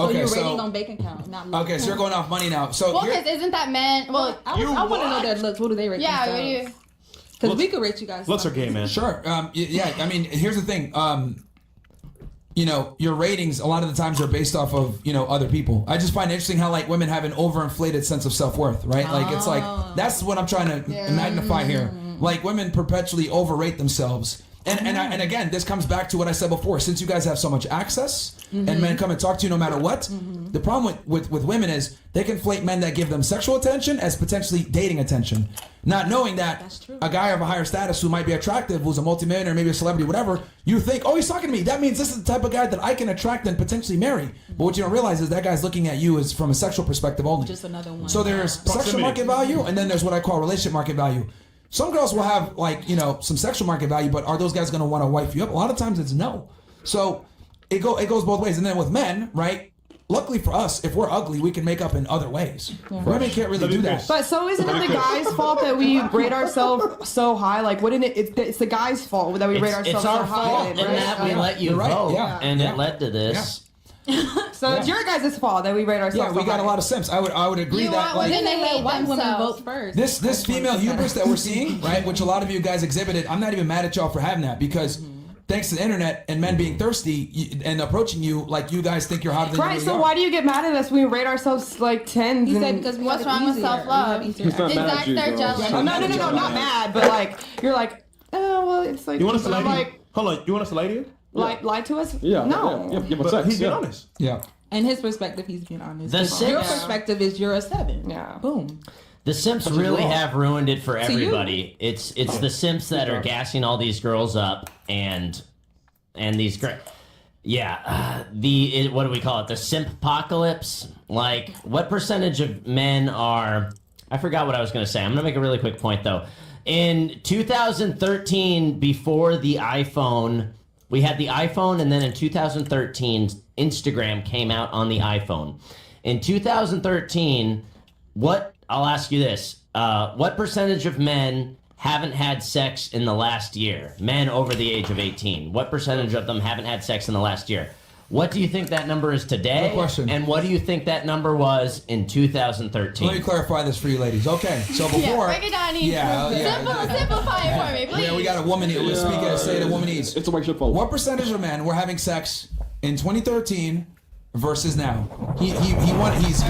So Okay, you're so- rating on bank account, not looks. Okay, so you're going off money now. So Well, here- because isn't that men? Well, I want to know their looks. What do they rate yeah. What do themselves? you? Because we could rate you guys. Looks are gay, man. Sure. Yeah. I mean, here's the thing. You know, your ratings a lot of the times are based off of, you know, other people. I just find it interesting how like women have an overinflated sense of self-worth, right? Like it's like that's what I'm trying to magnify here. Like women perpetually overrate themselves. And again, this comes back to what I said before. Since you guys have so much access and men come and talk to you no matter what, the problem with women is they conflate men that give them sexual attention as potentially dating attention. Not knowing that a guy of a higher status who might be attractive, who's a multimillionaire, maybe a celebrity, whatever, you think, oh, he's talking to me. That means this is the type of guy that I can attract and potentially marry. But what you don't realize is that guy's looking at you as from a sexual perspective only. Just another one. So there's sexual Proximity. market value, and then there's what I call relationship market value. Some girls will have like, you know, some sexual market value, but are those guys going to want to wife you up? A lot of times it's no. So it goes both ways. And then with men, right? Luckily for us, if we're ugly, we can make up in other ways. Women can't really do that. But so isn't it the guy's fault that we rate ourselves so high? Like, wouldn't it? It's the guy's fault that we rate ourselves It's so our high. fault right? in that we let you You're right, vote, yeah. and Yeah. it led to this. So it's your guys' fault that we rate ourselves. Yeah, we so got high. a lot of simps. I would agree You that want like women to hate White women themselves. vote first. this female hubris that we're seeing, right, which a lot of you guys exhibited, I'm not even mad at y'all for having that because thanks to the internet and men being thirsty and approaching you like you guys think you're hotter than you Right, really so are. why do you get mad at us when we rate ourselves like 10s? He said and- because we What's have it wrong with easier. self-love? We have easier He's not It's mad at like you, they're girl. jealous. no, not mad, but like you're like, oh well, it's like You want us to lie to you? like Hold on, you want us to lie to you? lie to us? Yeah. no. Yeah, but But sex. he's being yeah. honest. Yeah. In his perspective, he's being honest. The Your simps- perspective is you're a 7. Yeah. Boom. The simps is really wrong. have ruined it for you. everybody. It's the simps that are gassing all these girls up and these girls. Yeah, what do we call it? The simp apocalypse. Like, what percentage of men are? I forgot what I was going to say. I'm going to make a really quick point though. In 2013, before the iPhone, we had the iPhone, and then in 2013, Instagram came out on the iPhone. In 2013, I'll ask you this: what percentage of men haven't had sex in the last year? Men over the age of 18. What percentage of them haven't had sex in the last year? What do you think that number is today? Good question. And what do you think that number was in 2013? Let me clarify this for you ladies. Okay, so before Yeah, break it down each. Simplify it for me, please. Yeah, we got a woman here. We'll speak as say the woman needs. It's a white shit fault. What percentage of men were having sex in 2013 versus now? He's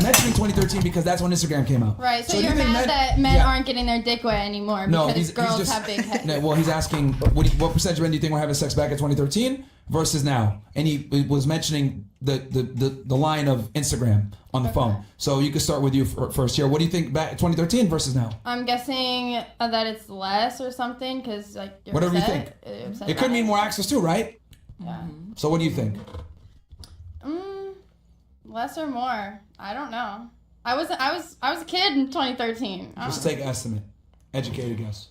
mentioning 2013 because that's when Instagram came out. Right, so do you you're think mad that men aren't getting their dick wet anymore No, because he's girls just, have big heads. No, well, he's asking what percentage of men do you think were having sex back in 2013 versus now? And he was mentioning the line of Instagram on the phone. So you could start with you first here. What do you think back 2013 versus now? I'm guessing that it's less or something because like you're Whatever you upset. think. You're upset It could about mean more access too, right? Yeah. So what do you think? Less or more. I don't know. I was a kid in 2013. Just take an estimate. Educated guess.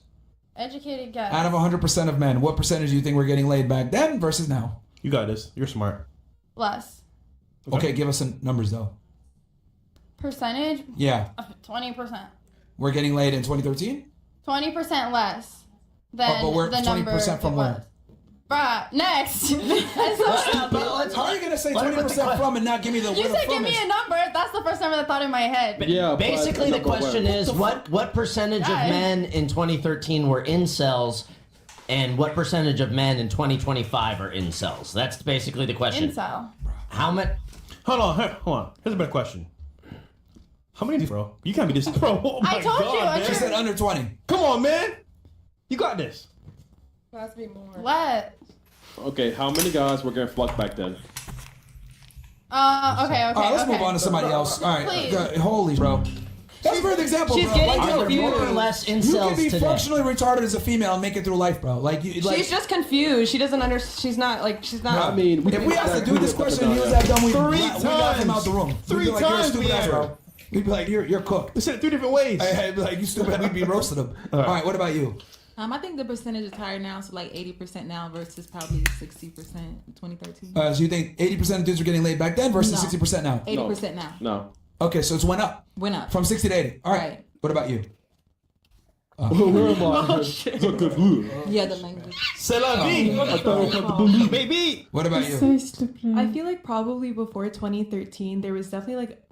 Educated guess. Out of 100% of men, what percentage do you think were getting laid back then versus now? You got this. You're smart. Less. Okay, give us some numbers though. Percentage? Yeah. 20%. We're getting laid in 2013? 20% less than but we're the 20% number from it where? was. Bruh, next. How are you going to say 20% from and not give me the You word said give from me it? a number. That's the first number that thought in my head. Yeah, Basically, the question is what percentage of Guys. men in 2013 were incels, and what percentage of men in 2025 are incels? That's basically the question. Incel. How much? Hold on. Here's a better question. How many, bro? You can't be this, bro. Oh my I told you, God, man. She said under 20. Come on, man. You got this. Must be more. What? Okay, how many guys were getting fucked back then? Okay. All right, let's move on to somebody else. All right. Please. Holy, bro. That's a perfect example, she's bro. getting Like, Are there confused. more or less you can incels be today? functionally retarded as a female and make it through life, bro. Like, She's just confused. She doesn't understand. She's not. I mean, if we asked to do this question and he was that dumb, we'd Three laugh him out the room. times. We'd be like, you're a Three stupid times ass, we bro. We'd be like, you're cooked. We said it 3 different ways. I'd be like, you stupid. We'd be roasting him. All right, what about you? I think the percentage is higher now, so like 80% now versus probably 60% in 2013. So you think 80% of dudes were getting laid back then versus No. 60% now? 80% now. No. Okay, so it's went up Went up. from 60 to 80. All right. Right. What about you? Where am I? Yeah, the language. C'est la vie, baby. What about you? I feel like probably before 2013, there was definitely like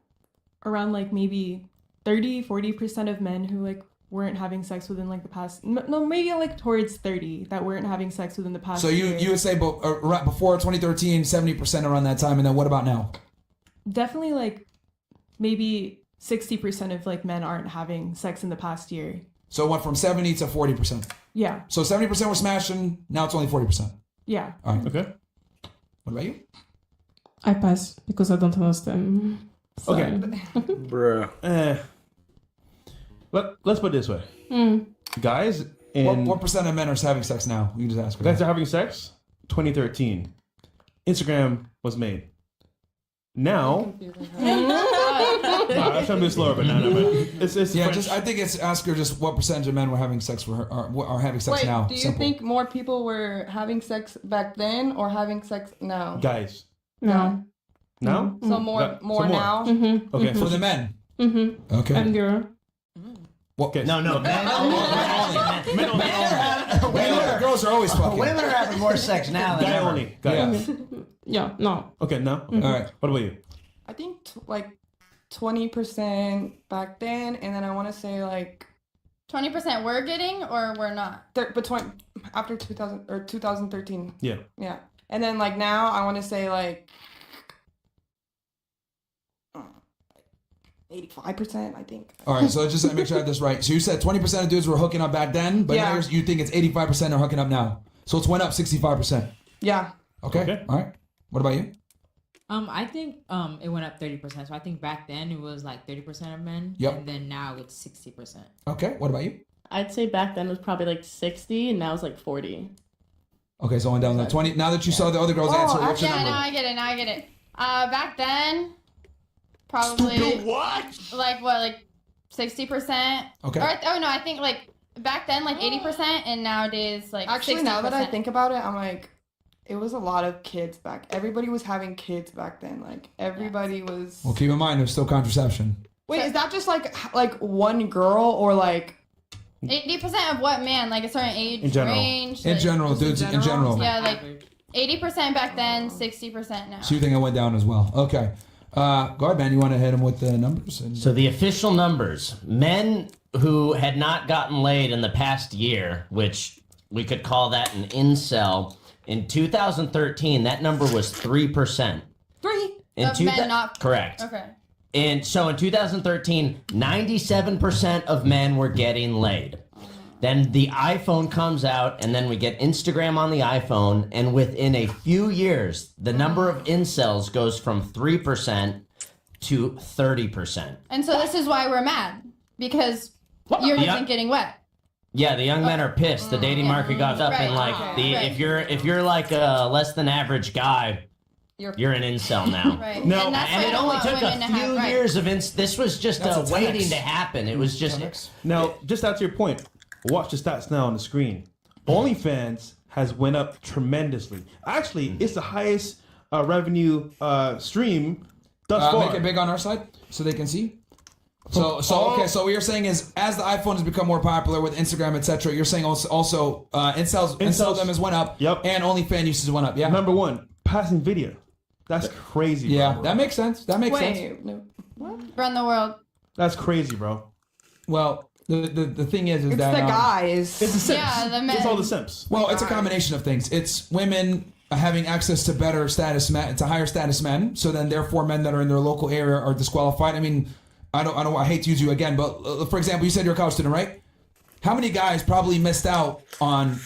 around like maybe 30-40% of men who like weren't having sex within like the past, no, maybe like towards 30 that weren't having sex within the past So year. you would say right before 2013, 70% around that time, and then what about now? Definitely like maybe 60% of like men aren't having sex in the past year. So it went from 70 to 40%. Yeah. So 70% were smashing. Now it's only 40%. Yeah. All right. Okay. What about you? I pass because I don't understand. Okay. Bruh. Let's put it this way. Guys What percent of men are having sex now? You can just ask. guys are having sex. 2013. Instagram was made. Now, I'm trying to be slower, but no. But it's Yeah, French. just I think it's ask her just what percentage of men were having sex for her are having sex Wait, now. do you Simple. think more people were having sex back then or having sex now? guys. No. Now? So more now? Mm-hmm. Okay. for the men? Mm-hmm. Okay. And girl. Okay. No, men. Men only. Women, girls are always fucking. Women are having more sex now than Guy ever. only. Guy. Yeah. Yeah, no. Okay. No. All right. What about you? I think like 20% back then, and then I want to say like 20% we're getting or we're not. between after 2000 or 2013. Yeah. Yeah, and then like now I want to say like 85%. I think. All right. So just to make sure I have this right. So you said 20% of dudes were hooking up back then, but now Yeah. you think it's 85% are hooking up now. So it's went up 65%. Yeah. Okay. Okay. All right. What about you? I think it went up 30%. So I think back then it was like 30% of men. Yep. And then now it's 60%. Okay. What about you? I'd say back then it was probably like 60 and now it's like 40. Okay. So I went down to 20. Now that you saw the other girl's answer, what's your Yeah, number? now I get it. Back then, probably like 60%. Okay. Or, I think like back then like 80%, and nowadays like Actually, 60%. now that I think about it, I'm like, it was a lot of kids back. Everybody was having kids back then. Like everybody was. Well, keep in mind there's still contraception. Wait, is that just like one girl or like? 80% of what man? Like a certain age In general. range. In like- general, dudes. In general. Yeah, like 80% back then, 60% now. So you think I went down as well? Okay. Go ahead, man. You want to hit him with the numbers? So the official numbers: men who had not gotten laid in the past year, which we could call that an incel. In 2013, that number was 3%. 3. Of men not- correct. Okay. And so in 2013, 97% of men were getting laid. Then the iPhone comes out, and then we get Instagram on the iPhone, and within a few years, the number of incels goes from 3% to 30%. And so this is why we're mad, because you Yeah. isn't getting wet. Yeah, the young men are pissed. The dating market got up, and like if you're like a less than average guy, you're an incel now. Right. No, and, that's And why it I only want took a women to few have rights. years of this was just That's a 10X. waiting to happen. It was just Now, just out to your point, watch the stats now on the screen. OnlyFans has went up tremendously. Actually, it's the highest revenue stream thus far. Make it big on our side so they can see. So okay. So what you're saying is, as the iPhone has become more popular with Instagram, etc., you're saying also incel them has went up. Yep. And OnlyFans usage went up. Yeah. Number one, passing video. That's crazy. Yeah, bro. that makes sense. That makes sense. Wait, no. Run the world. That's crazy, bro. Well, the thing is It's that the guys. It's the simps. Yeah, the men. It's all the simps. well, it's a combination of things. It's women having access to better status men, to higher status men. So then, therefore, men that are in their local area are disqualified. I mean, I hate to use you again, but for example, you said you're a college student, right? How many guys probably missed out on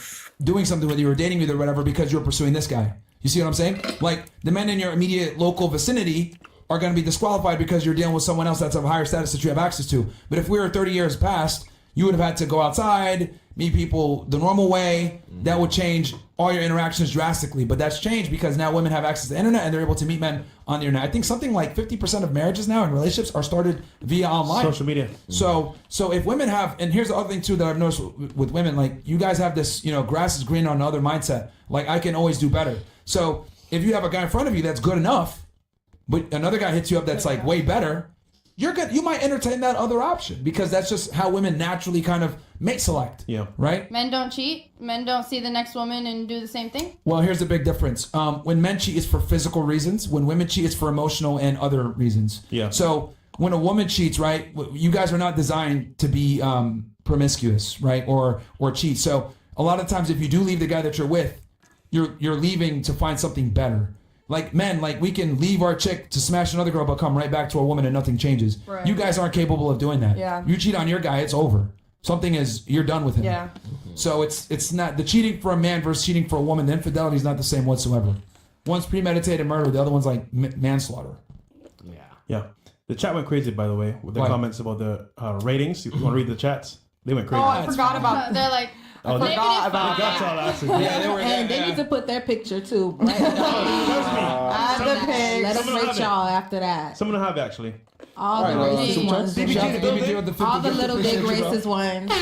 doing something with you or dating you or whatever because you're pursuing this guy? You see what I'm saying? Like the men in your immediate local vicinity are going to be disqualified because you're dealing with someone else that's of higher status that you have access to. But if we were 30 years past, you would have had to go outside, meet people the normal way. That would change all your interactions drastically. But that's changed because now women have access to the internet and they're able to meet men on the internet. I think something like 50% of marriages now and relationships are started via online. Social media. So if women have, and here's the other thing too that I've noticed with women, like you guys have this, grass is green on the other mindset. Like I can always do better. So if you have a guy in front of you that's good enough, but another guy hits you up that's like way better, you might entertain that other option because that's just how women naturally kind of mate select. Yeah. Right? Men don't cheat. Men don't see the next woman and do the same thing. Well, here's the big difference. When men cheat, it's for physical reasons. When women cheat, it's for emotional and other reasons. Yeah. So when a woman cheats, right, you guys are not designed to be promiscuous, right, or cheat. So a lot of times, if you do leave the guy that you're with, you're leaving to find something better. Like men, like we can leave our chick to smash another girl, but come right back to a woman and nothing changes. Right. You guys aren't capable of doing that. Yeah. You cheat on your guy, it's over. You're done with him. Yeah. So it's not the cheating for a man versus cheating for a woman. The infidelity is not the same whatsoever. One's premeditated murder, the other one's like manslaughter. Yeah. The chat went crazy, by the way, with the Why? comments about the ratings. You want to read the chats? They went crazy. Oh, I forgot about. They're like, Oh, negative forgot about five. that's all that's Yeah, they were. And they need to put their picture too. Right? Add Some- the pics. Let us Someone have rate it. y'all after that. Someone have actually. All the Alright, racist some ones. chats? BBG, the BBG with the 50 All the gift little big appreciate you, bro. racist ones.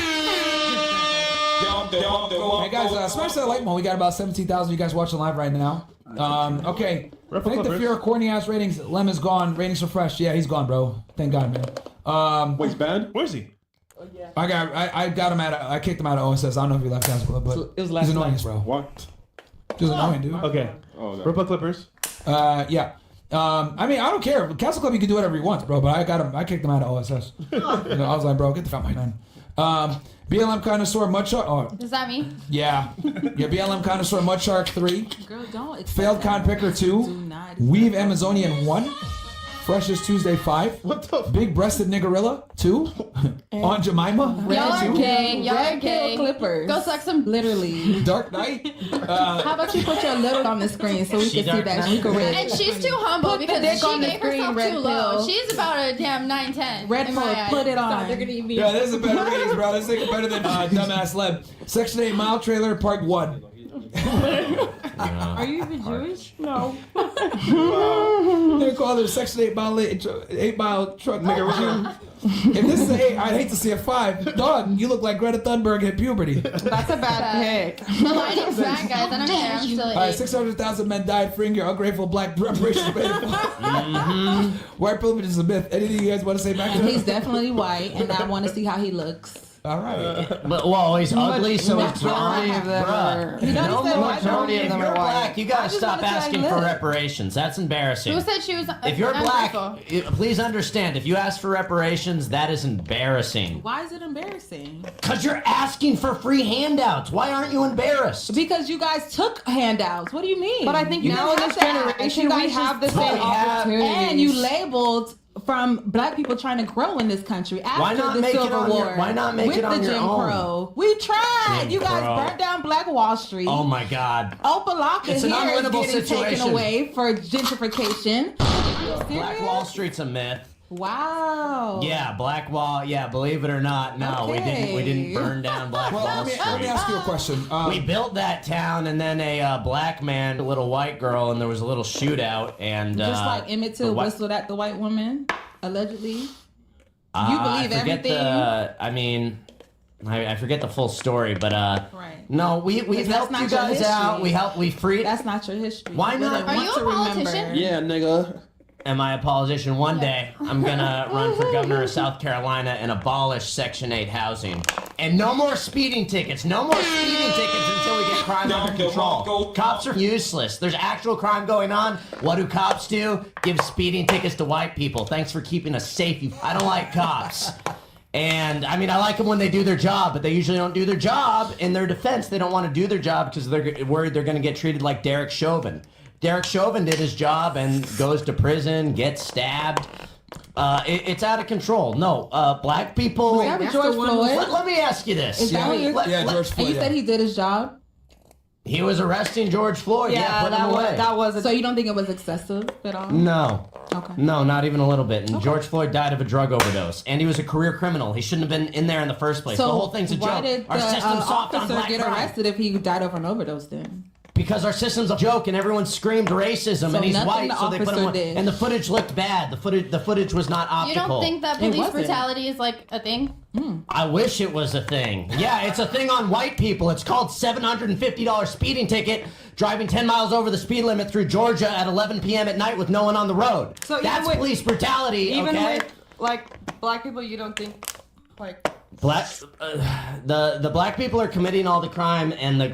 Hey guys, smash that like button. We got about 17,000 you guys watching live right now. Okay. I think the fear of corny ass ratings. Lemon's gone. Ratings are fresh. Yeah, he's gone, bro. Thank God, man. Wait, he's banned? Where's he? I got him I kicked him out of OSS. I don't know if he left Castle Club, but It was last he's annoying night. us, bro. What? He's annoying, dude. Okay. Oh, no. Ripple Clippers. Yeah. I mean, I don't care. Castle Club, you can do whatever you want, bro. But I kicked him out of OSS. You know, I was like, bro, get the fuck out of my BLM Connoisseur Mud Shark. Oh, Does that mean? yeah. BLM Connoisseur Mud Shark 3. Girl, don't expect Failed that. Con Picker 2. Do not. Weave Amazonian 1. Freshest Tuesday 5. What the? Big Breasted Niggerilla 2. On Jemima. Y'all are 2. gay. Y'all are Red Pill gay. Clippers. Go suck some. Literally. Dark Knight. How about you put your little on the screen so we She can see dark that night. she can read. And she's too humble Put the because dick she on the gave screen, herself Red too low. Pill. She's about a damn 9-10. Red in Pill, my eyes. put it on. Yeah, this is a better ratings, bro. This thing better than Dumbass Leb. Section 8 Mile Trailer Part 1. Are you even Jewish? No. They call it a Section 8 mile truck nigger. If this is an 8, I'd hate to see a 5. Dog, you look like Greta Thunberg at puberty. That's a bad pick. The lighting's bad, guys. I don't care. I'm still All right, at 8. 600,000 men died freeing your ungrateful black reparations. White privilege is a myth. Anything you guys want to say back to He's that? definitely white, and I want to see how he looks. All right. But well, he's ugly, so he's majority wrong. of them are- Bruh. You know, No he said more white majority. majority of If them you're are white. black, you gotta I just stop wanna say I asking for live. reparations. That's embarrassing. Who said she was? If you're black, ungrateful? please understand. If you ask for reparations, that is embarrassing. Why is it embarrassing? Cause you're asking for free handouts. Why aren't you embarrassed? Because you guys took handouts. What do you mean? But I think you now in didn't this have to ask. generation, You we guys have the just same took. opportunities. And you labeled from black people trying to grow in this country after Why not the make it Civil on War. your- why not make with it on the your Jim own? Crow. We tried. Jim You guys Crow. burnt down Black Wall Street. Oh my God. Opalaka It's an here is unwinnable getting situation. taken away for gentrification. Black Wall Street's a myth. Wow. Yeah, Black Wall. Yeah, believe it or not, no, we didn't. We didn't Okay. burn down Black Well, Wall let me Street. ask you a question. We built that town, and then a black man, a little white girl, and there was a little shootout, and Just like Emmett Till the whi- whistled at the white woman, allegedly. You I believe forget everything? I mean, I forget the full story, but Right. no, we Because that's helped not you your guys out. history. We freed. That's not your history. Why You not? wouldn't Are want you a to remember. politician? Yeah, nigga. Am I a politician? One day, I'm gonna run for governor of South Carolina and abolish Section 8 housing. And no more speeding tickets. No more speeding tickets until we get crime under control. Cops are useless. There's actual crime going on. What do cops do? Give speeding tickets to white people. Thanks for keeping us safe. I don't like cops. And I mean, I like them when they do their job, but they usually don't do their job. In their defense, they don't want to do their job because they're worried they're going to get treated like Derek Chauvin. Derek Chauvin did his job and goes to prison, gets stabbed. It's out of control. No, black people. We have George Floyd. Let me ask you this. Is that what you're- Yeah, George And Floyd. you said he did his job? He was arresting George Floyd. Yeah, put him away. that was a So you don't think it was excessive at all? No. Okay. No, not even a little bit. And George Floyd died of a drug overdose. And he was a career criminal. He shouldn't have been in there in the first place. So the whole thing's a why joke. did Our the system's soft on officer black get crime. arrested if he died of an overdose then? Because our system's a joke and everyone screamed racism So and he's nothing white, the so they put him officer on. did. And the footage looked bad. The footage was not You optical. don't think that It police wasn't. brutality is like a thing? I wish it was a thing. Yeah, it's a thing on white people. It's called $750 speeding ticket, driving 10 miles over the speed limit through Georgia at 11 p.m. at night with no one on the road. So even That's with- police brutality, Even okay? like black people, you don't think like the black people are committing all the crime and a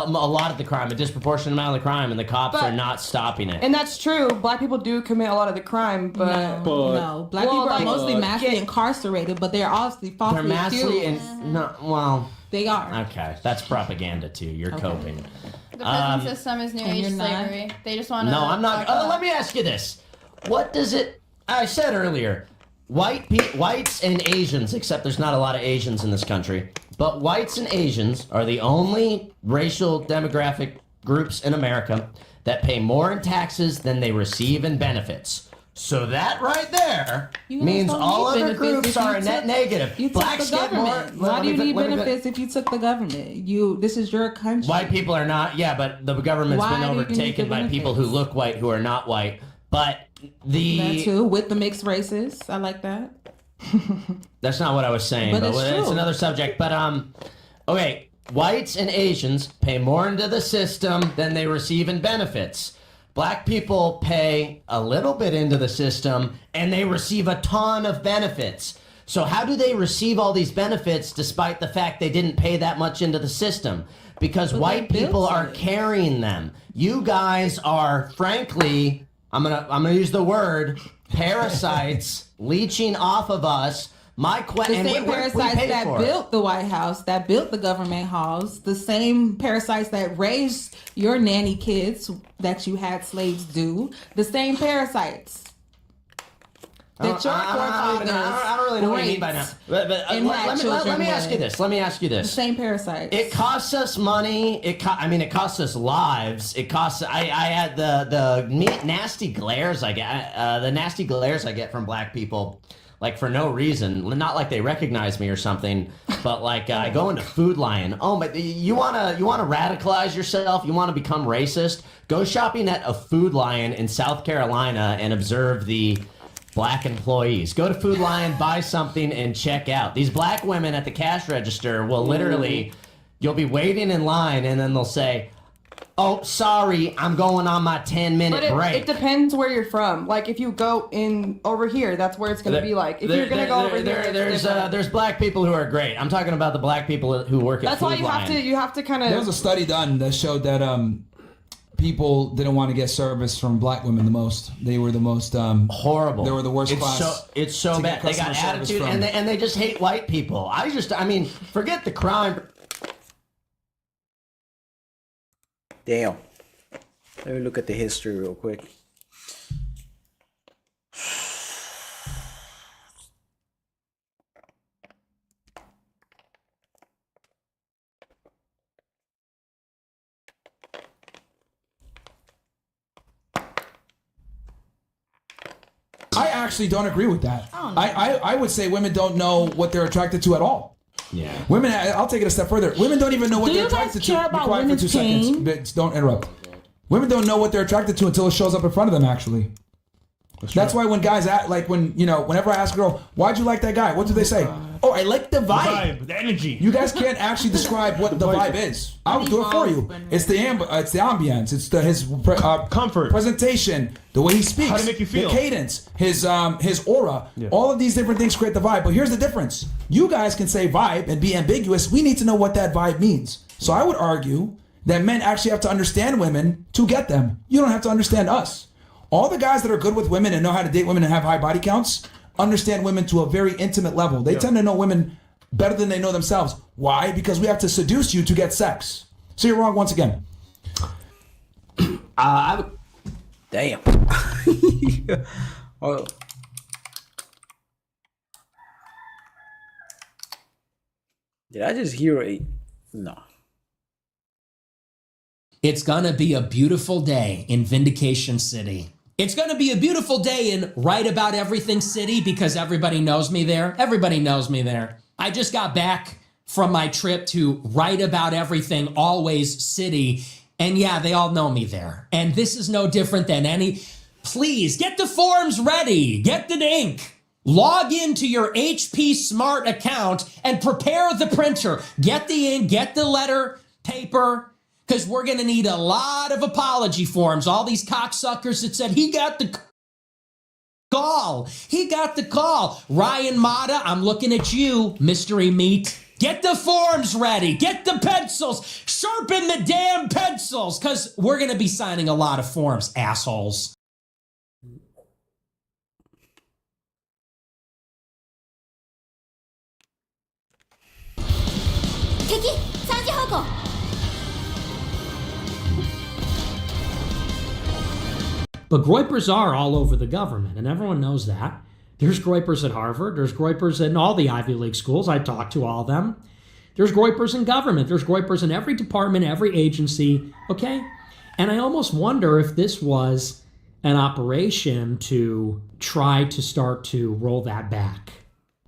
lot of the crime, a disproportionate amount of the crime, and the cops are not stopping it. And that's true. Black people do commit a lot of the crime, but no. Black people are mostly massively incarcerated, but they're obviously falsely They're massively accused. They are. Okay, that's propaganda too. You're coping. The prison system is new age slavery. They just want to. No, I'm not. Let me ask you this: what does it? I said earlier, whites and Asians, except there's not a lot of Asians in this country, but whites and Asians are the only racial demographic groups in America that pay more in taxes than they receive in benefits. So that right there means all other groups are a net negative. Blacks get more. Why do you need benefits if you took the government? This is your country. White people are not. Yeah, but the government's been overtaken by people who look white who are not white. But that too, with the mixed races. I like that. That's not what I was saying, but it's another subject. But okay, whites and Asians pay more into the system than they receive in benefits. Black people pay a little bit into the system and they receive a ton of benefits. So how do they receive all these benefits despite the fact they didn't pay that much into the system? Because white people are carrying them. You guys are, frankly, I'm gonna use the word parasites leeching off of us. The same parasites that built the White House, that built the government halls, the same parasites that raised your nanny kids that you had slaves do, the same parasites that your forefathers I don't really know what you mean by that. But let me ask you this. The same parasites. It costs us money. It costs us lives. It costs. I had the nasty glares I get from black people. Like for no reason, not like they recognize me or something, but like I go into Food Lion. Oh, but you wanna radicalize yourself? You wanna become racist? Go shopping at a Food Lion in South Carolina and observe the black employees. Go to Food Lion, buy something, and check out. These black women at the cash register will literally, you'll be waiting in line, and then they'll say, "Oh, sorry, I'm going on my 10-minute break." It depends where you're from. Like if you go in over here, that's where it's gonna be like. If you're gonna go over there, there's black people who are great. I'm talking about the black people who work at Food Lion. That's why you have to kind of. There was a study done that showed that people didn't want to get service from black women the most. They were the most horrible. They were the worst class. It's so bad. They got attitude and they just hate white people. I mean, forget the crime. Damn. Let me look at the history real quick. I actually don't agree with that. I would say women don't know what they're attracted to at all. Yeah. Women, I'll take it a step further. Women don't even know what they're attracted to. Be quiet for 2 seconds. Bitch, don't interrupt. Women don't know what they're attracted to until it shows up in front of them, actually. That's why when guys act like whenever I ask a girl, why'd you like that guy? What do they say? Oh, I like the vibe. The energy. You guys can't actually describe what the vibe is. I'll do it for you. It's the ambience. It's his comfort, presentation, the way he speaks, how to make you feel, the cadence, his aura. Yeah. All of these different things create the vibe. But here's the difference. You guys can say vibe and be ambiguous. We need to know what that vibe means. So I would argue that men actually have to understand women to get them. You don't have to understand us. All the guys that are good with women and know how to date women and have high body counts understand women to a very intimate level. They tend to know women better than they know themselves. Why? Because we have to seduce you to get sex. So you're wrong once again. Damn. Oh. Did I just hear a... No. It's gonna be a beautiful day in Vindication City. It's gonna be a beautiful day in Right About Everything City because everybody knows me there. Everybody knows me there. I just got back from my trip to Right About Everything Always City, and yeah, they all know me there. And this is no different than any... Please, get the forms ready. Get the ink. Log into your HP Smart account and prepare the printer. Get the ink, get the letter, paper, because we're going to need a lot of apology forms. All these cocksuckers that said he got the call. He got the call. Ryan Mata, I'm looking at you, Mystery Meat. Get the forms ready. Get the pencils. Sharpen the damn pencils, because we're going to be signing a lot of forms, assholes. But groypers are all over the government, and everyone knows that. There's groypers at Harvard. There's groypers in all the Ivy League schools. I talked to all of them. There's groypers in government. There's groypers in every department, every agency, okay? And I almost wonder if this was an operation to try to start to roll that back.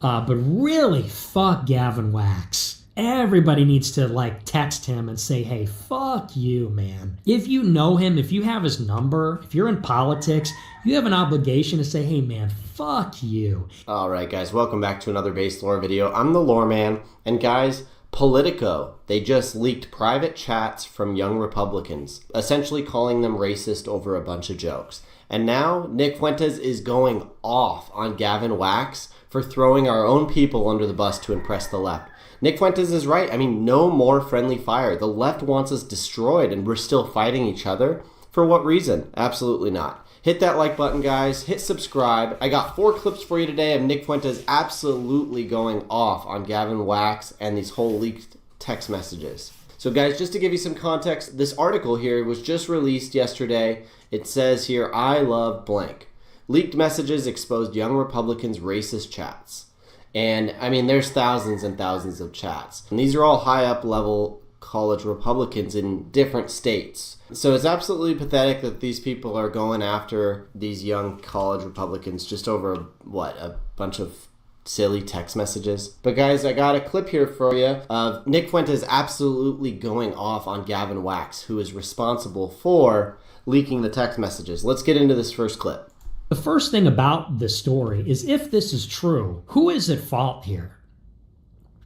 But really, fuck Gavin Wax. Everybody needs to text him and say, hey, fuck you, man. If you know him, if you have his number, if you're in politics, you have an obligation to say, hey, man, fuck you. All right, guys, welcome back to another Base Lore video. I'm the Lore Man, and guys, Politico, they just leaked private chats from young Republicans, essentially calling them racist over a bunch of jokes. And now Nick Fuentes is going off on Gavin Wax for throwing our own people under the bus to impress the left. Nick Fuentes is right. I mean, no more friendly fire. The left wants us destroyed, and we're still fighting each other. For what reason? Absolutely not. Hit that like button, guys. Hit subscribe. I got 4 clips for you today of Nick Fuentes absolutely going off on Gavin Wax and these whole leaked text messages. So guys, just to give you some context, this article here was just released yesterday. It says here, I love blank. Leaked messages exposed young Republicans' racist chats. And I mean, there's thousands and thousands of chats. And these are all high up level college Republicans in different states. So it's absolutely pathetic that these people are going after these young college Republicans just over, a bunch of silly text messages. But guys, I got a clip here for you of Nick Fuentes absolutely going off on Gavin Wax, who is responsible for leaking the text messages. Let's get into this first clip. The first thing about this story is, if this is true, who is at fault here?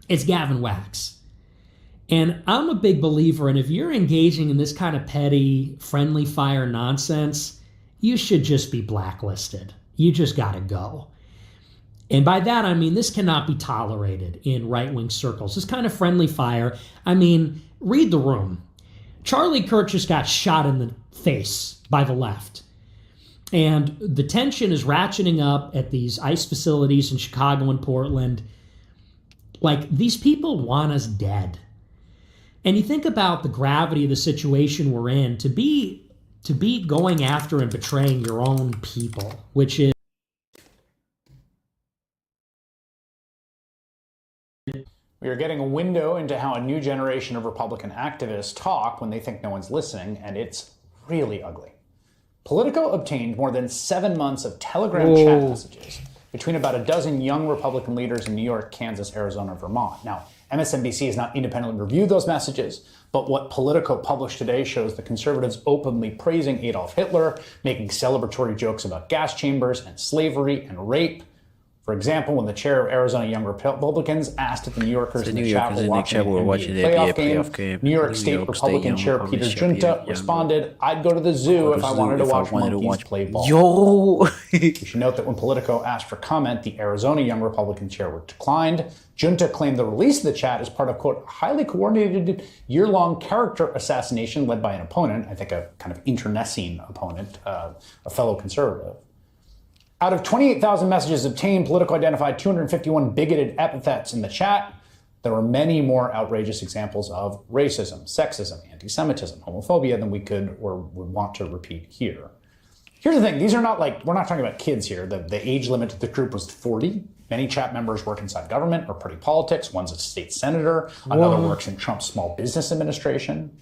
It's Gavin Wax. And I'm a big believer, and if you're engaging in this kind of petty, friendly fire nonsense, you should just be blacklisted. You just gotta go. And by that, I mean, this cannot be tolerated in right-wing circles. This kind of friendly fire, I mean, read the room. Charlie Kirk just got shot in the face by the left. And the tension is ratcheting up at these ICE facilities in Chicago and Portland. These people want us dead. And you think about the gravity of the situation we're in, to be going after and betraying your own people, which is... We are getting a window into how a new generation of Republican activists talk when they think no one's listening, and it's really ugly. Politico obtained more than 7 months of Telegram chat messages between about a dozen young Republican leaders in New York, Kansas, Arizona, Vermont. Now, MSNBC has not independently reviewed those messages, but what Politico published today shows the conservatives openly praising Adolf Hitler, making celebratory jokes about gas chambers and slavery and rape. For example, when the chair of Arizona Young Republicans asked if the New Yorkers in the chapel watching the NBA playoff game, New York State Republican Chair Peter Junta responded, I'd go to the zoo if I wanted to watch monkeys play ball. Yo! We should note that when Politico asked for comment, the Arizona Young Republican chair declined. Junta claimed the release of the chat as part of, quote, highly coordinated year-long character assassination led by an opponent, I think a kind of internecine opponent, a fellow conservative. Out of 28,000 messages obtained, Politico identified 251 bigoted epithets in the chat. There were many more outrageous examples of racism, sexism, anti-Semitism, homophobia than we could or would want to repeat here. Here's the thing. These are not we're not talking about kids here. The age limit of the group was 40. Many chat members work inside government or party politics. One's a state senator. Another works in Trump's small business administration.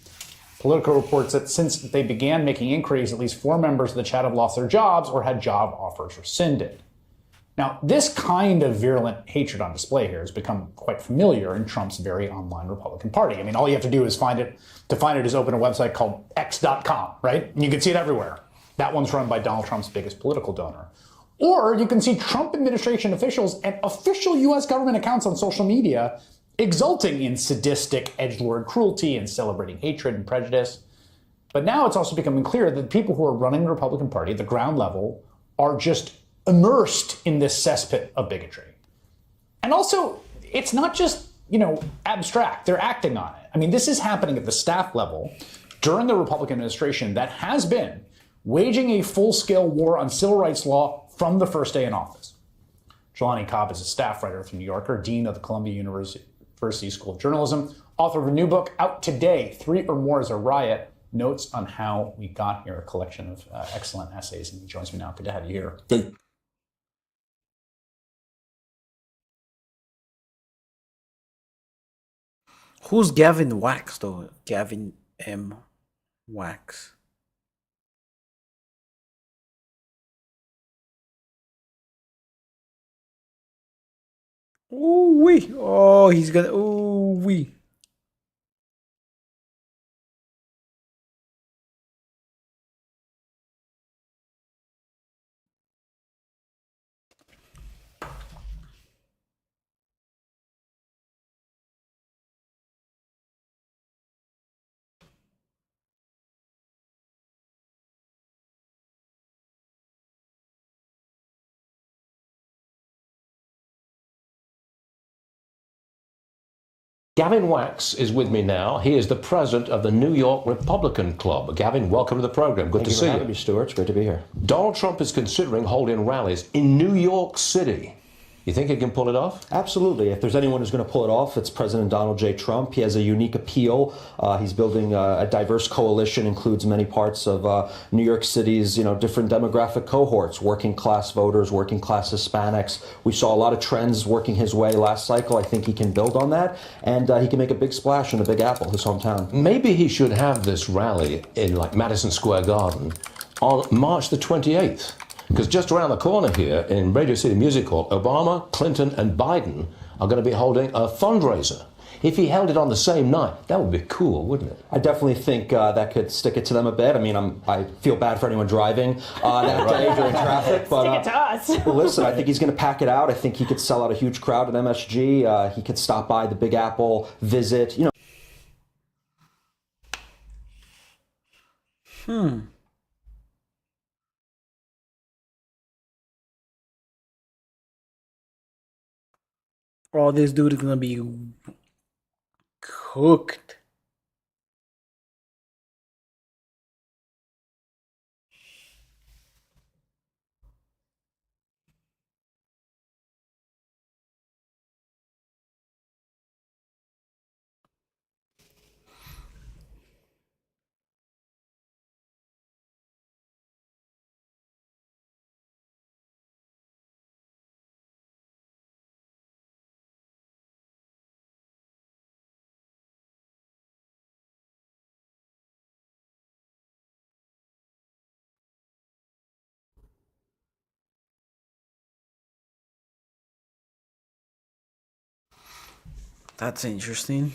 Politico reports that since they began making inquiries, at least 4 members of the chat have lost their jobs or had job offers rescinded. Now, this kind of virulent hatred on display here has become quite familiar in Trump's very online Republican Party. I mean, all you have to do is find it. To find it is open a website called x.com, right? And you can see it everywhere. That one's run by Donald Trump's biggest political donor. Or you can see Trump administration officials and official U.S. government accounts on social media exulting in sadistic edgelord cruelty and celebrating hatred and prejudice. But now it's also becoming clear that the people who are running the Republican Party at the ground level are just immersed in this cesspit of bigotry. And also, it's not just, abstract. They're acting on it. I mean, this is happening at the staff level during the Republican administration that has been waging a full-scale war on civil rights law from the first day in office. Jelani Cobb is a staff writer from New Yorker, dean of the Columbia University School of Journalism, author of a new book out today, 3 or More is a Riot, Notes on How We Got Here, a collection of excellent essays. And he joins me now. Good to have you here. Thank you. Who's Gavin Wax, though? Gavin M. Wax. Ooh wee! Oh, he's gonna. Ooh wee! Gavin Wax is with me now. He is the president of the New York Republican Club. Gavin, welcome to the program. Good to see you. Thank you for having me, Stuart. It's great to be here. Donald Trump is considering holding rallies in New York City. You think he can pull it off? Absolutely. If there's anyone who's going to pull it off, it's President Donald J. Trump. He has a unique appeal. He's building a diverse coalition, includes many parts of New York City's, different demographic cohorts, working class voters, working class Hispanics. We saw a lot of trends working his way last cycle. I think he can build on that, and he can make a big splash in the Big Apple, his hometown. Maybe he should have this rally in Madison Square Garden on March the 28th. Because just around the corner here in Radio City Music Hall, Obama, Clinton, and Biden are going to be holding a fundraiser. If he held it on the same night, that would be cool, wouldn't it? I definitely think that could stick it to them a bit. I mean, I feel bad for anyone driving that day during traffic. But, stick it to us. Well, listen, I think he's going to pack it out. I think he could sell out a huge crowd at MSG. He could stop by the Big Apple, visit, Oh, this dude is gonna be cooked. That's interesting.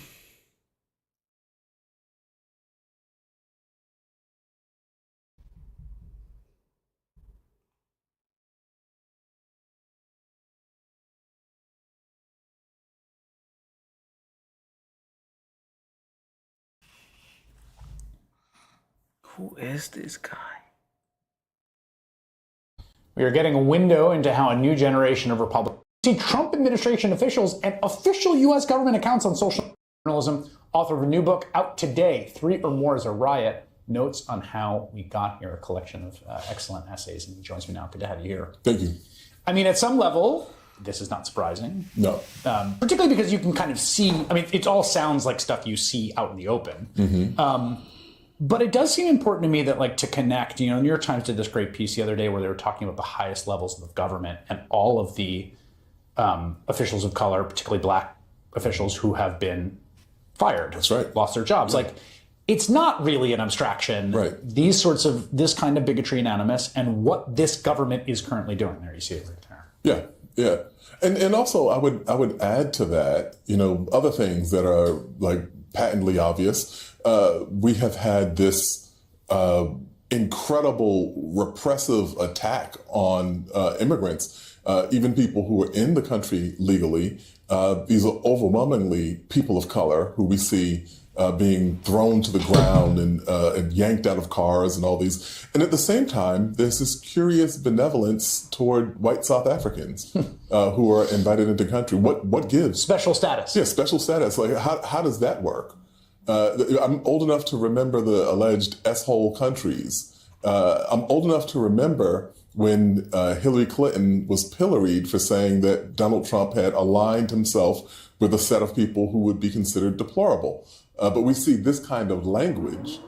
Who is this guy? We are getting a window into how a new generation of Republicans see Trump administration officials and official U.S. government accounts on social journalism. Author of a new book out today, 3 or More is a Riot, Notes on How We Got Here, a collection of excellent essays. And he joins me now. Good to have you here. Thank you. I mean, at some level, this is not surprising. No. Particularly because you can kind of see, it all sounds like stuff you see out in the open. Mm-hmm. But it does seem important to me that, to connect, New York Times did this great piece the other day where they were talking about the highest levels of government and all of the officials of color, particularly black officials who have been fired. That's right. Lost their jobs. Right. It's not really an abstraction. Right. This kind of bigotry and animus and what this government is currently doing. There, you see it right there. Yeah. And also I would add to that, other things that are patently obvious. We have had this incredible repressive attack on immigrants, even people who are in the country legally. These are overwhelmingly people of color who we see being thrown to the ground and yanked out of cars and all these. And at the same time, there's this curious benevolence toward white South Africans who are invited into the country. What gives? Special status. Yeah, special status. Like, how does that work? I'm old enough to remember the alleged S-hole countries. I'm old enough to remember when Hillary Clinton was pilloried for saying that Donald Trump had aligned himself with a set of people who would be considered deplorable. But we see this kind of language,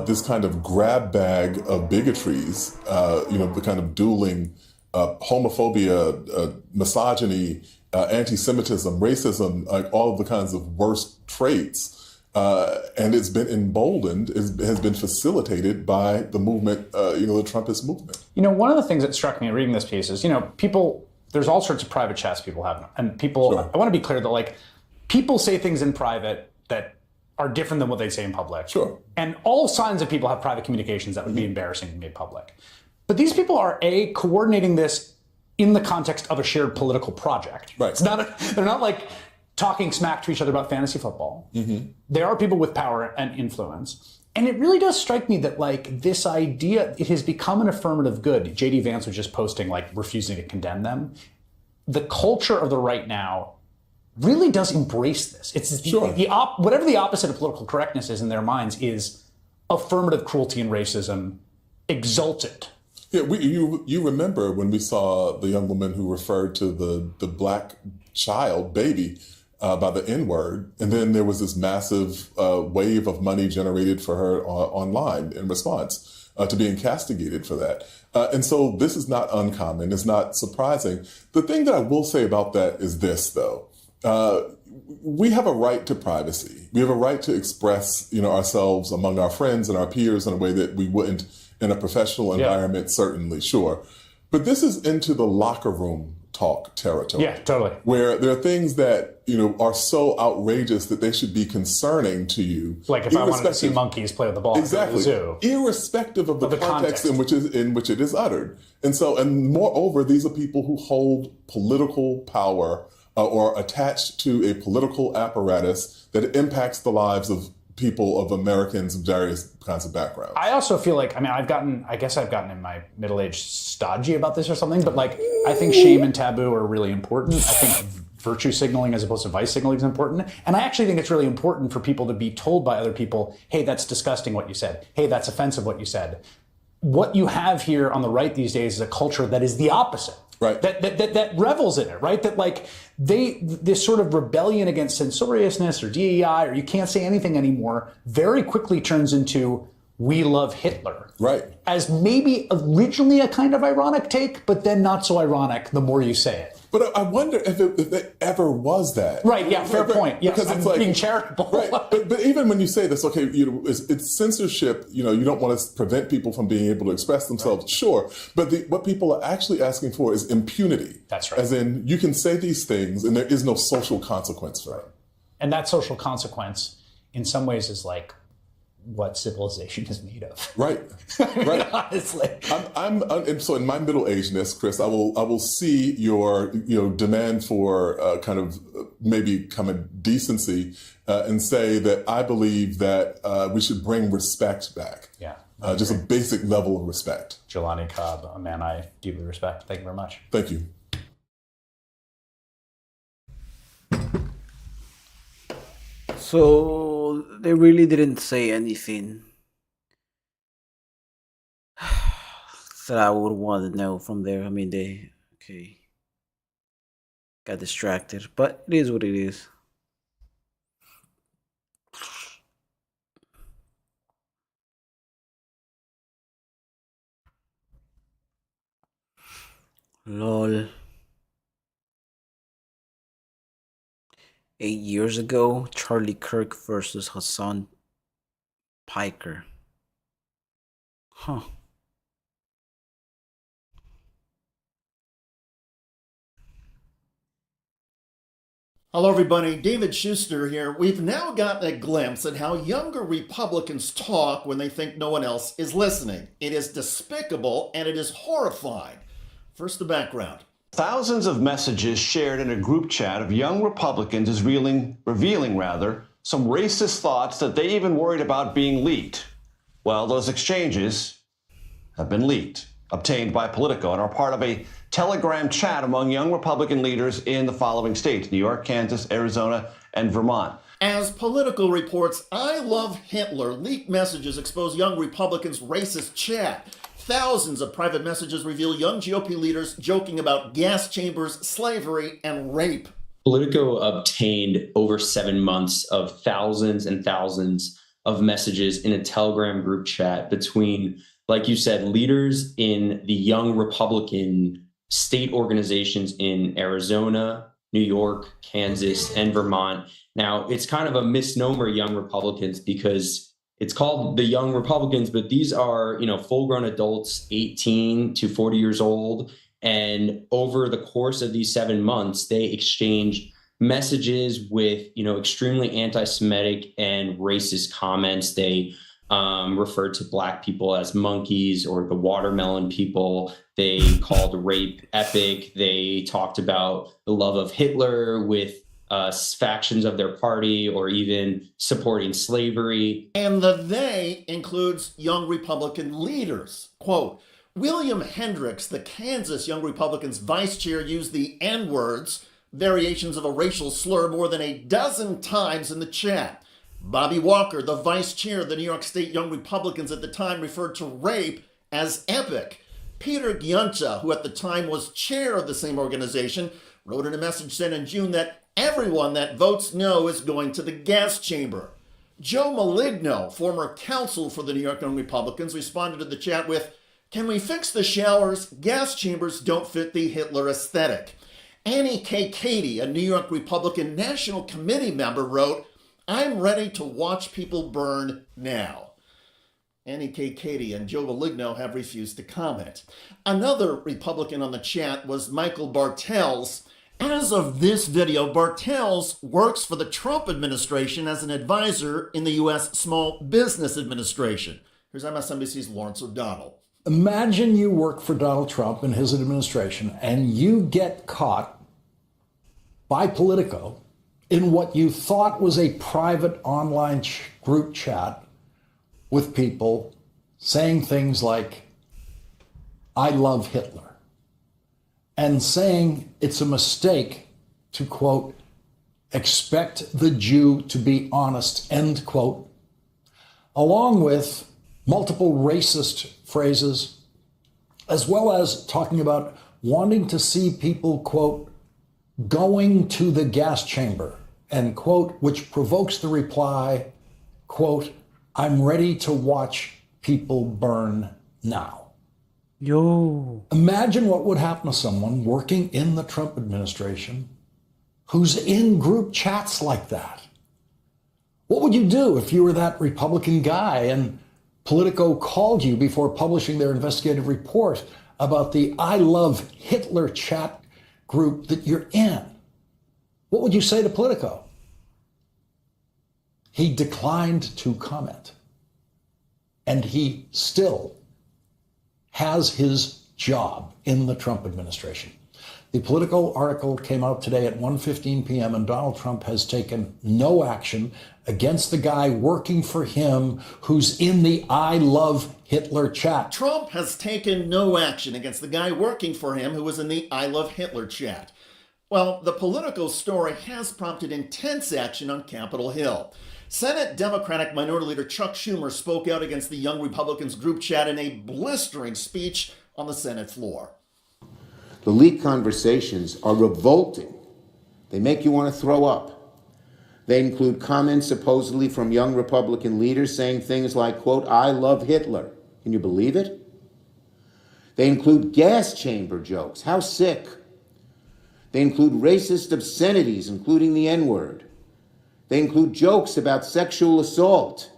this kind of grab bag of bigotries, the kind of dueling homophobia, misogyny, anti-Semitism, racism, like all of the kinds of worst traits. And it's been emboldened, has been facilitated by the movement, the Trumpist movement. One of the things that struck me reading this piece is, people, there's all sorts of private chats people have. And people, sure. I want to be clear that, like, people say things in private that are different than what they say in public. Sure. And all signs of people have private communications that would be embarrassing to be made public. But these people are, coordinating this in the context of a shared political project. Right. It's not they're not like talking smack to each other about fantasy football. Mm-hmm. They are people with power and influence. And it really does strike me that, like, this idea, it has become an affirmative good. J.D. Vance was just posting, like, refusing to condemn them. The culture of the right now really does embrace this. It's sure. Whatever the opposite of political correctness is in their minds is affirmative cruelty and racism exalted. Yeah, you remember when we saw the young woman who referred to the black child, baby, by the N-word, and then there was this massive wave of money generated for her online in response to being castigated for that. And so this is not uncommon. It's not surprising. The thing that I will say about that is this, though. We have a right to privacy. We have a right to express, ourselves among our friends and our peers in a way that we wouldn't in a professional environment, certainly, sure. But this is into the locker room talk territory. Yeah, totally. Where there are things that, are so outrageous that they should be concerning to you. Like if I wanted to see monkeys play with the ball exactly, at the zoo. Irrespective of the context in which it is uttered. And moreover, these are people who hold political power or attached to a political apparatus that impacts the lives of people, of Americans of various kinds of backgrounds. I also feel like, I guess I've gotten in my middle age stodgy about this or something, but like, I think shame and taboo are really important. I think virtue signaling as opposed to vice signaling is important. And I actually think it's really important for people to be told by other people, hey, that's disgusting what you said. Hey, that's offensive what you said. What you have here on the right these days is a culture that is the opposite. Right. That revels in it, right? That like this sort of rebellion against censoriousness or DEI or you can't say anything anymore very quickly turns into we love Hitler. Right. As maybe originally a kind of ironic take, but then not so ironic the more you say it. But I wonder if it ever was that. Right, yeah, fair point. Yes, because it's like being charitable. Right, but even when you say this, okay, it's censorship, you don't want to prevent people from being able to express themselves, right. Sure. But what people are actually asking for is impunity. That's right. As in, you can say these things and there is no social consequence for it. And that social consequence, in some ways, is like what civilization is made of. Right. Right. Honestly. And so in my middle-agedness, Chris, I will see your demand for kind of maybe common decency and say that I believe that we should bring respect back. Yeah. Just a basic level of respect. Jelani Cobb, a man I deeply respect. Thank you very much. Thank you. So they really didn't say anything that I would want to know from there. They got distracted, but it is what it is. Lol. 8 years ago, Charlie Kirk versus Hassan Piker. Huh. Hello, everybody. David Schuster here. We've now gotten a glimpse at how younger Republicans talk when they think no one else is listening. It is despicable and it is horrifying. First, the background. Thousands of messages shared in a group chat of young Republicans is revealing some racist thoughts that they even worried about being leaked. Well, those exchanges have been leaked, obtained by Politico, and are part of a Telegram chat among young Republican leaders in the following states: New York, Kansas, Arizona, and Vermont. As Politico reports, I Love Hitler leaked messages expose young Republicans' racist chat. Thousands of private messages reveal young GOP leaders joking about gas chambers, slavery, and rape. Politico obtained over 7 months of thousands and thousands of messages in a Telegram group chat between, like you said, leaders in the young Republican state organizations in Arizona, New York, Kansas, and Vermont. Now, it's kind of a misnomer, young Republicans, because it's called the Young Republicans, but these are, full-grown adults, 18 to 40 years old. And over the course of these 7 months, they exchanged messages with, extremely anti-Semitic and racist comments. They referred to Black people as monkeys or the watermelon people. They called rape epic. They talked about the love of Hitler with factions of their party, or even supporting slavery. And the they includes young Republican leaders. Quote, William Hendricks, the Kansas Young Republicans vice chair, used the N-words, variations of a racial slur, more than a dozen times in the chat. Bobby Walker, the vice chair of the New York State Young Republicans at the time, referred to rape as epic. Peter Giunta, who at the time was chair of the same organization, wrote in a message sent in June that everyone that votes no is going to the gas chamber. Joe Maligno, former counsel for the New York Young Republicans, responded to the chat with, "Can we fix the showers? Gas chambers don't fit the Hitler aesthetic." Annie K. Cady, a New York Republican National Committee member, wrote, "I'm ready to watch people burn now." Annie K. Cady and Joe Maligno have refused to comment. Another Republican on the chat was Michael Bartels. As of this video, Bartels works for the Trump administration as an advisor in the U.S. Small Business Administration. Here's MSNBC's Lawrence O'Donnell. Imagine you work for Donald Trump and his administration, and you get caught by Politico in what you thought was a private online group chat with people saying things like, "I love Hitler," and saying it's a mistake to, quote, "expect the Jew to be honest," end quote, along with multiple racist phrases, as well as talking about wanting to see people, quote, "going to the gas chamber," end quote, which provokes the reply, quote, "I'm ready to watch people burn now." Yo. Imagine what would happen to someone working in the Trump administration who's in group chats like that. What would you do if you were that Republican guy and Politico called you before publishing their investigative report about the I Love Hitler chat group that you're in? What would you say to Politico? He declined to comment. And he still has his job in the Trump administration. The Politico article came out today at 1:15 p.m. and Donald Trump has taken no action against the guy working for him who's in the I Love Hitler chat. Trump has taken no action against the guy working for him who was in the I Love Hitler chat. Well, the Politico story has prompted intense action on Capitol Hill. Senate Democratic Minority Leader Chuck Schumer spoke out against the Young Republicans group chat in a blistering speech on the Senate floor. The leaked conversations are revolting. They make you want to throw up. They include comments supposedly from young Republican leaders saying things like, quote, "I love Hitler." Can you believe it? They include gas chamber jokes. How sick. They include racist obscenities, including the N-word. They include jokes about sexual assault.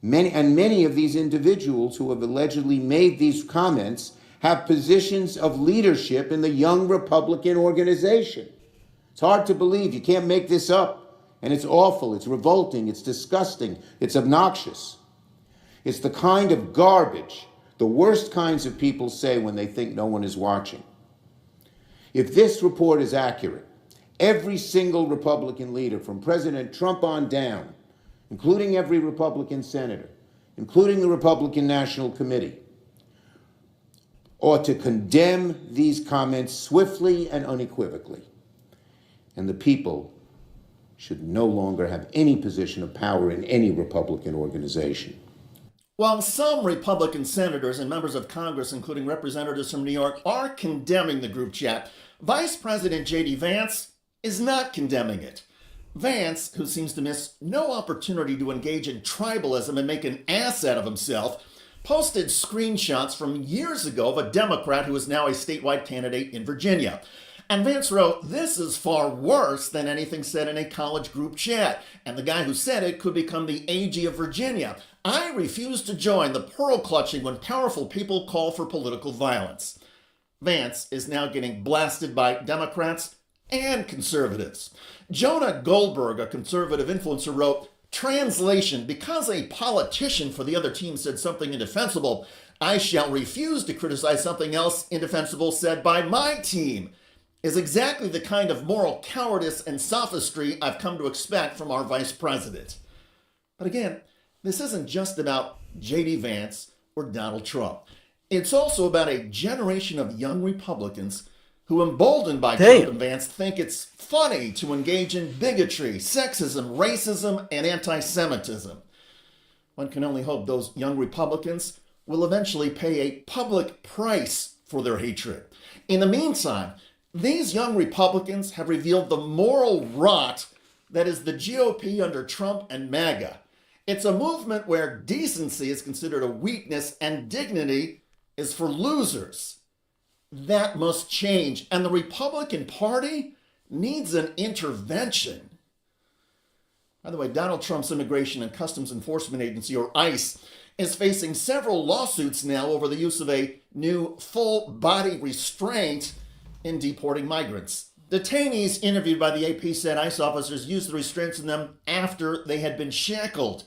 Many of these individuals who have allegedly made these comments have positions of leadership in the Young Republican organization. It's hard to believe. You can't make this up. And it's awful. It's revolting. It's disgusting. It's obnoxious. It's the kind of garbage the worst kinds of people say when they think no one is watching. If this report is accurate, Every single Republican leader, from President Trump on down, including every Republican senator, including the Republican National Committee, ought to condemn these comments swiftly and unequivocally. And the people should no longer have any position of power in any Republican organization. While some Republican senators and members of Congress, including representatives from New York, are condemning the group chat, Vice President J.D. Vance is not condemning it. Vance, who seems to miss no opportunity to engage in tribalism and make an ass out of himself, posted screenshots from years ago of a Democrat who is now a statewide candidate in Virginia. And Vance wrote, "This is far worse than anything said in a college group chat, and the guy who said it could become the AG of Virginia. I refuse to join the pearl clutching when powerful people call for political violence." Vance is now getting blasted by Democrats and conservatives. Jonah Goldberg, a conservative influencer, wrote, "Translation, because a politician for the other team said something indefensible, I shall refuse to criticize something else indefensible said by my team," is exactly the kind of moral cowardice and sophistry I've come to expect from our vice president. But again, this isn't just about J.D. Vance or Donald Trump. It's also about a generation of young Republicans who, emboldened by Trump and Vance, think it's funny to engage in bigotry, sexism, racism, and anti-Semitism. One can only hope those young Republicans will eventually pay a public price for their hatred. In the meantime, these young Republicans have revealed the moral rot that is the GOP under Trump and MAGA. It's a movement where decency is considered a weakness and dignity is for losers. That must change, and the Republican Party needs an intervention. By the way, Donald Trump's Immigration and Customs Enforcement Agency, or ICE, is facing several lawsuits now over the use of a new full-body restraint in deporting migrants. Detainees interviewed by the AP said ICE officers used the restraints on them after they had been shackled.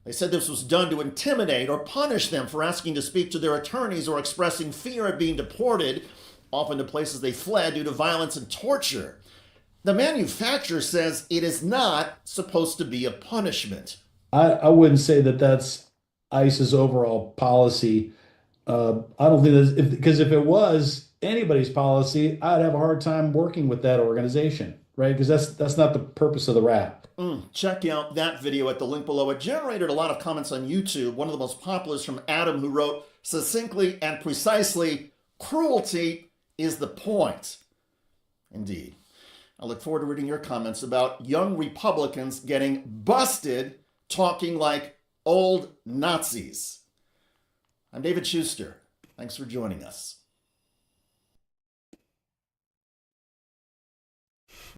They said this was done to intimidate or punish them for asking to speak to their attorneys or expressing fear of being deported, often to places they fled due to violence and torture. The manufacturer says it is not supposed to be a punishment. I wouldn't say that that's ICE's overall policy. I don't think that's, because if it was anybody's policy, I'd have a hard time working with that organization, right? Because that's not the purpose of the rap. Check out that video at the link below. It generated a lot of comments on YouTube. One of the most popular is from Adam, who wrote succinctly and precisely, "Cruelty is the point." Indeed. I look forward to reading your comments about young Republicans getting busted talking like old Nazis. I'm David Schuster. Thanks for joining us.